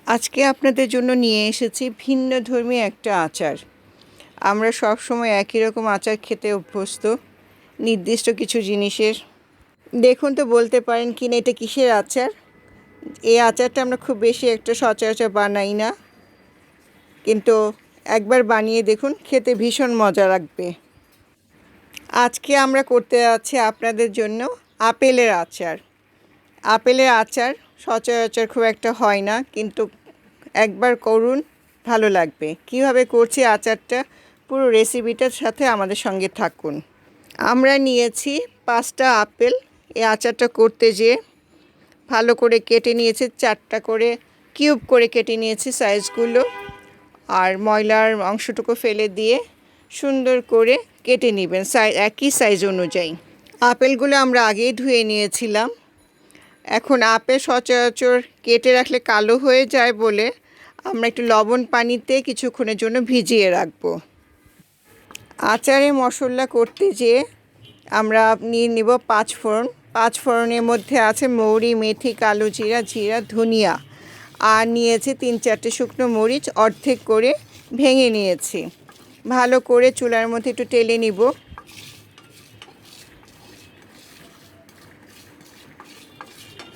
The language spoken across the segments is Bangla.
আজকে আপনাদের জন্য নিয়ে এসেছি ভিন্নধর্মী একটা আচার। আমরা সবসময় একই রকম আচার খেতে অভ্যস্ত নির্দিষ্ট কিছু জিনিসের। দেখুন তো বলতে পারেন কি না এটা কিসের আচার? এই আচারটা আমরা খুব বেশি একটা সচরাচর বানাই না, কিন্তু একবার বানিয়ে দেখুন, খেতে ভীষণ মজা লাগবে। আজকে আমরা করতে যাচ্ছি আপনাদের জন্য আপেলের আচার। আপেলের আচার সচরাচর খুব একটা হয় না, কিন্তু একবার করুন, ভালো লাগবে। কিভাবে করছি আচারটা, পুরো রেসিপিটার সাথে আমাদের সঙ্গে থাকুন। আমরা নিয়েছি 5টা আপেল। এই আচারটা করতে যেয়ে ভালো করে কেটে নিয়েছি, 4টা করে কিউব করে কেটে নিয়েছি সাইজগুলো, আর ময়লার অংশটুকু ফেলে দিয়ে সুন্দর করে কেটে নেবেন একই সাইজ অনুযায়ী। আপেলগুলো আমরা আগেই ধুয়ে নিয়েছিলাম। এখন আপেল সচরাচর কেটে রাখলে কালো হয়ে যায় বলে আমরা একটু লবণ পানিতে কিছুক্ষণের জন্য ভিজিয়ে রাখবো। আচারে মশলা করতে যেয়ে আমরা নিয়ে নেব 5 ফোড়ন। 5 ফোড়নের মধ্যে আছে মৌরি, মেথি, কালো জিরা, জিরা, ধনিয়া, আর নিয়েছি 3-4টে শুকনো মরিচ অর্ধেক করে ভেঙে নিয়েছি। ভালো করে চুলার মধ্যে একটু টেলে নিব।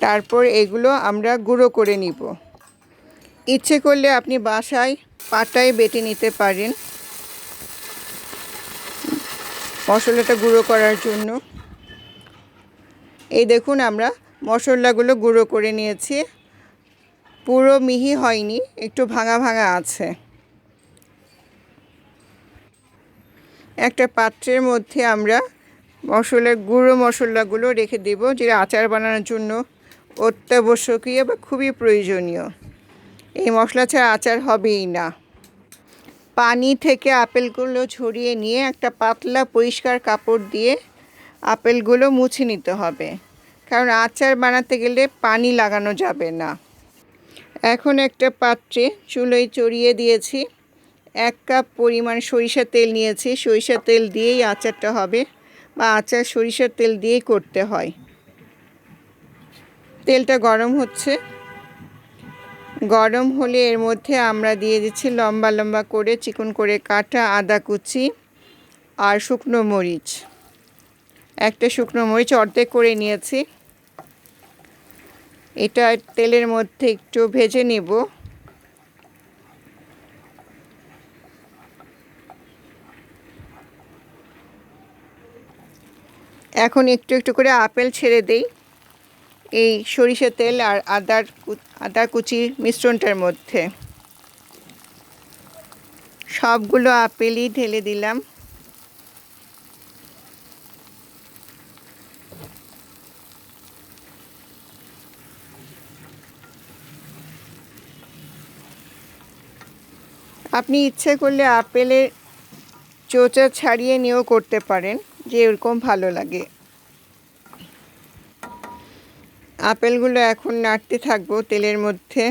তারপর এগুলো আমরা গুঁড়ো করে নিব। ইচ্ছে করলে আপনি বাসায় পাটায় বেটে নিতে পারেন মশলাটা গুঁড়ো করার জন্য। এই দেখুন, আমরা মশলাগুলো গুঁড়ো করে নিয়েছি। পুরো মিহি হয়নি, একটু ভাঙা ভাঙা আছে। একটা পাত্রের মধ্যে আমরা গুঁড়ো মশলাগুলো রেখে দেব, যেটা আচার বানানোর জন্য অত্যাবশ্যকীয় বা খুবই প্রয়োজনীয়। এই মশলা ছাড়া আচার হবেই না। পানি থেকে আপেলগুলো ঝরিয়ে নিয়ে একটা পাতলা পরিষ্কার কাপড় দিয়ে আপেলগুলো মুছে নিতে হবে, কারণ আচার বানাতে গেলে পানি লাগানো যাবে না। এখন একটা পাত্রে চুলোয় চড়িয়ে দিয়েছি। 1 কাপ পরিমাণ সরিষার তেল নিয়েছি। সরিষার তেল দিয়েই আচারটা হবে, বা আচার সরিষার তেল দিয়েই করতে হয়। তেলটা গরম হচ্ছে। গরম হলে এর মধ্যে আমরা দিয়ে দিচ্ছি লম্বা লম্বা করে চিকন করে কাটা আদা কুচি আর শুকনো মরিচ। একটা শুকনো মরিচ অর্ধেক করে নিয়েছি। এটা তেলের মধ্যে একটু ভেজে নেব। এখন একটু একটু করে আপেল ছেড়ে দেই এই সরিষার তেল আর আদার কুচির মিশ্রণটার মধ্যে। সবগুলো আপেলই ঢেলে দিলাম। আপনি ইচ্ছে করলে আপেলের চোচা ছাড়িয়ে নিয়েও করতে পারেন, যে এরকম ভালো লাগে। আপেলগুলো এখন নাড়তে থাকবো তেলের মধ্যে।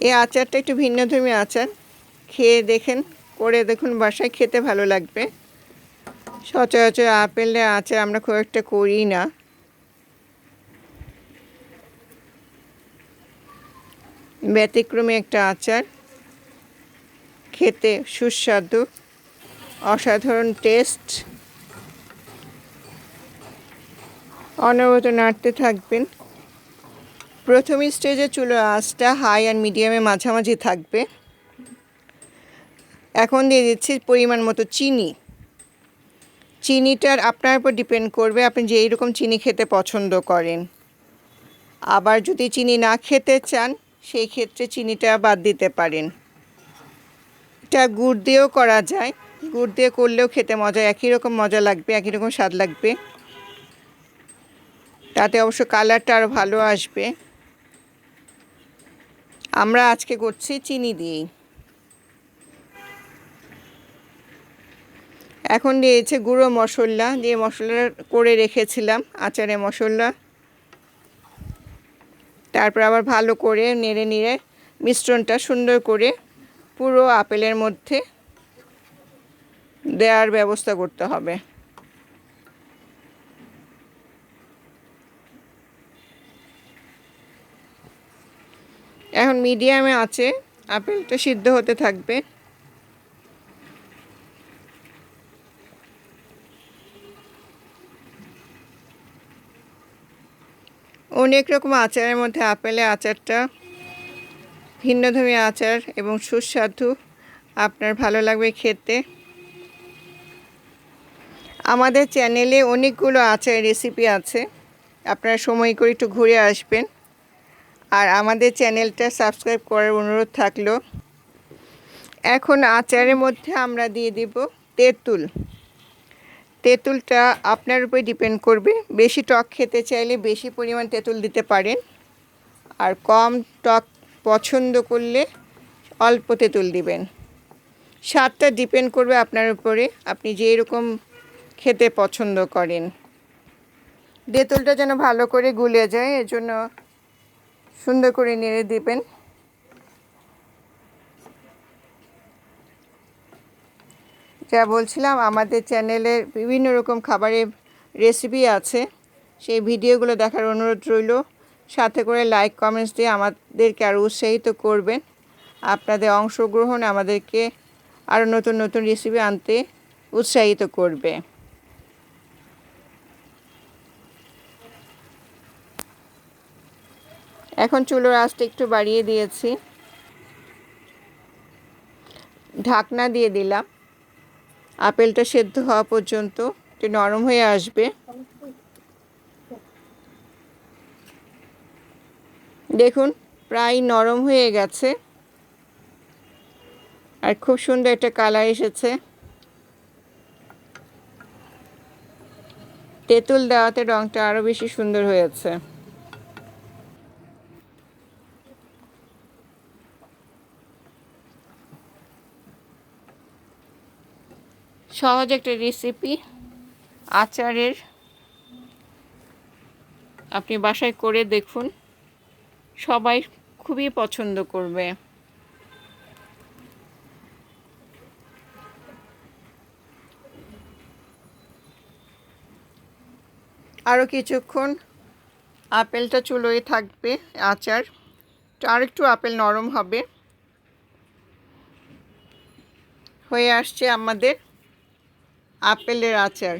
এই আচারটা একটু ভিন্নধর্মী আচার, খেয়ে দেখেন, করে দেখুন, বাসায় খেতে ভালো লাগবে। সচরাচর আপেলের আচার আমরা খুব একটা করি না। ব্যতিক্রমী একটা আচার, খেতে সুস্বাদু, অসাধারণ টেস্ট। অনবরত নাড়তে থাকবেন। প্রথম স্টেজে চুলার আঁচটা হাই আর মিডিয়ামে মাঝামাঝি থাকবে। এখন দিয়ে দিচ্ছি পরিমাণ মতো চিনি। চিনিটার আপনার উপর ডিপেন্ড করবে, আপনি যেই রকম চিনি খেতে পছন্দ করেন। আবার যদি চিনি না খেতে চান, সেই ক্ষেত্রে চিনিটা বাদ দিতে পারেন। এটা গুড় দিয়েও করা যায়। গুড় দিয়ে করলেও খেতে মজা, একই রকম মজা লাগবে, একই রকম স্বাদ লাগবে। তাতে অবশ্য কালারটা আরও ভালো আসবে। আমরা আজকে করছি চিনি দিয়েই। এখন দিয়েছে গুঁড়ো মশলা, দিয়ে মশলা করে রেখেছিলাম আচারে মশলা। তারপর আবার ভালো করে নেড়ে নিয়ে মিশ্রণটা সুন্দর করে পুরো আপেলের মধ্যে দেওয়ার ব্যবস্থা করতে হবে। এখন মিডিয়ামে আছে আপেলটা সিদ্ধ হতে থাকবে। অনেক রকম আচারের মধ্যে আপেলের আচারটা ভিন্নধর্মী আচার এবং সুস্বাদু, আপনার ভালো লাগবে খেতে। আমাদের চ্যানেলে অনেকগুলো আচারের রেসিপি আছে, আপনারা সময় করে একটু ঘুরে আসবেন। আর আমাদের চ্যানেলটা সাবস্ক্রাইব করার অনুরোধ থাকলো। এখন আচারের মধ্যে আমরা দিয়ে দিব তেঁতুল। তেঁতুলটা আপনার উপরে ডিপেন্ড করবে, বেশি টক খেতে চাইলে বেশি পরিমাণ তেঁতুল দিতে পারেন, আর কম টক পছন্দ করলে অল্প তেঁতুল দিবেন। স্বাদটা ডিপেন্ড করবে আপনার উপরে, আপনি যেই রকম খেতে পছন্দ করেন। তেঁতুলটা যেন ভালো করে গুলে যায়, এজন্য সুন্দর করে নেড়ে দিবেন। যা বলছিলাম, আমাদের চ্যানেলে বিভিন্ন রকম খাবারের রেসিপি আছে, সেই ভিডিওগুলো দেখার অনুরোধ রইল। সাথে করে লাইক কমেন্টস দিয়ে আমাদেরকে আরও উৎসাহিত করবেন। আপনাদের অংশগ্রহণ আমাদেরকে আরও নতুন নতুন রেসিপি আনতে উৎসাহিত করবে। এখন চুলোর আঁচটা একটু বাড়িয়ে দিয়েছি, ঢাকনা দিয়ে দিলাম। আপেলটা সেদ্ধ হওয়া পর্যন্ত একটু নরম হয়ে আসবে। দেখুন প্রায় নরম হয়ে গেছে, আর খুব সুন্দর একটা কালার এসেছে। তেঁতুল দেওয়াতে রঙটা আরও বেশি সুন্দর হয়েছে। সহজ একটা রেসিপি আচারের, আপনি বাসায় করে দেখুন, সবাই খুবই পছন্দ করবে। আরও কিছুক্ষণ আপেলটা চুলোয় থাকবে, আচার আর একটু আপেল নরম হবে। হয়ে আসছে আমাদের আপেলের আচার।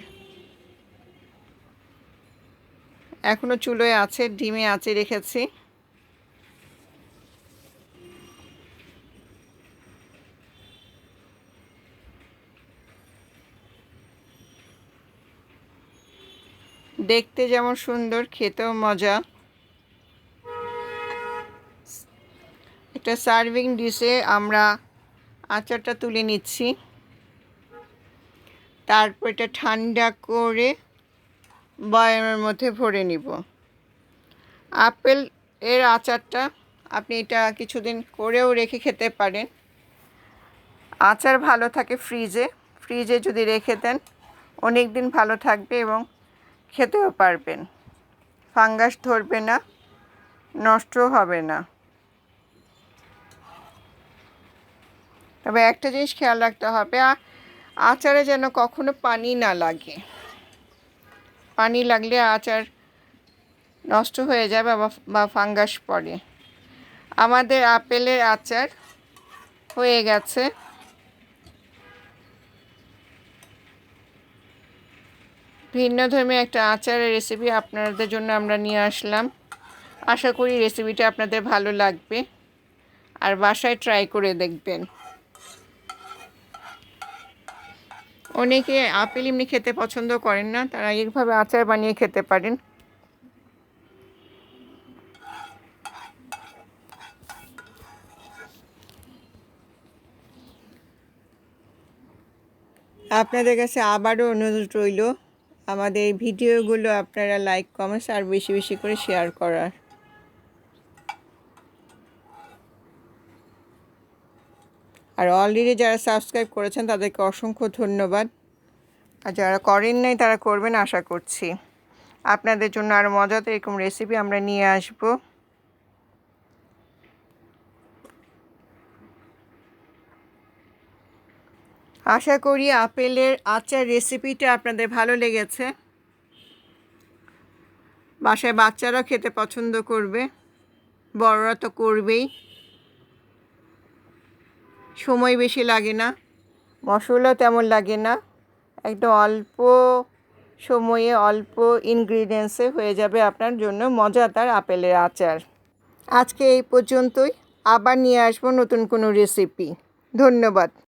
এখনও চুলোয় আছে, ডিমে আঁচে রেখেছি। দেখতে যেমন সুন্দর, খেতেও মজা। একটা সার্ভিং ডিশে আমরা আচারটা তুলে নিচ্ছি, তারপর এটা ঠান্ডা করে বয়ামের মধ্যে ভরে নিব। আপেল এর আচারটা আপনি এটা কিছুদিন করেও রেখে খেতে পারেন। আচার ভালো থাকে ফ্রিজে যদি রেখে দেন অনেক দিন ভালো থাকবে এবং খেতেও পারবেন, ফাঙ্গাস ধরবে না, নষ্ট হবে না। তবে একটা জিনিস খেয়াল রাখতে হবে, আচারে যেন কখনো পানি না লাগে। পানি লাগলে আচার নষ্ট হয়ে যায় বা ফাঙ্গাস পড়ে। আমাদের আপেলের আচার হয়ে গেছে। ভিন্নধর্মী একটা আচারের রেসিপি আপনাদের জন্য আমরা নিয়ে আসলাম। আশা করি রেসিপিটা আপনাদের ভালো লাগবে, আর বাসায় ট্রাই করে দেখবেন। অনেকে আপেল এমনি খেতে পছন্দ করেন না, তারা এইভাবে আচার বানিয়ে খেতে পারেন। আপনাদের কাছে আবারও অনুরোধ রইল, আমাদের ভিডিওগুলো আপনারা লাইক কমেন্টস আর বেশি বেশি করে শেয়ার করার। আর অলরেডি যারা সাবস্ক্রাইব করেছেন তাদেরকে অসংখ্য ধন্যবাদ, আর যারা করেন নাই তারা করবেন আশা করছি। আপনাদের জন্য আরও মজাদার এরকম রেসিপি আমরা নিয়ে আসব। আশা করি আপেলের আচার রেসিপিটা আপনাদের ভালো লেগেছে। বাসায় বাচ্চারাও খেতে পছন্দ করবে, বড়রা তো করবেই। সময় বেশি লাগে না, মশলাও তেমন লাগে না, একদম অল্প সময়ে অল্প ইনগ্রিডিয়েন্টসে হয়ে যাবে আপনার জন্য মজাদার আপেলের আচার। আজকে এই পর্যন্তই, আবার নিয়ে আসবো নতুন কোনো রেসিপি। ধন্যবাদ।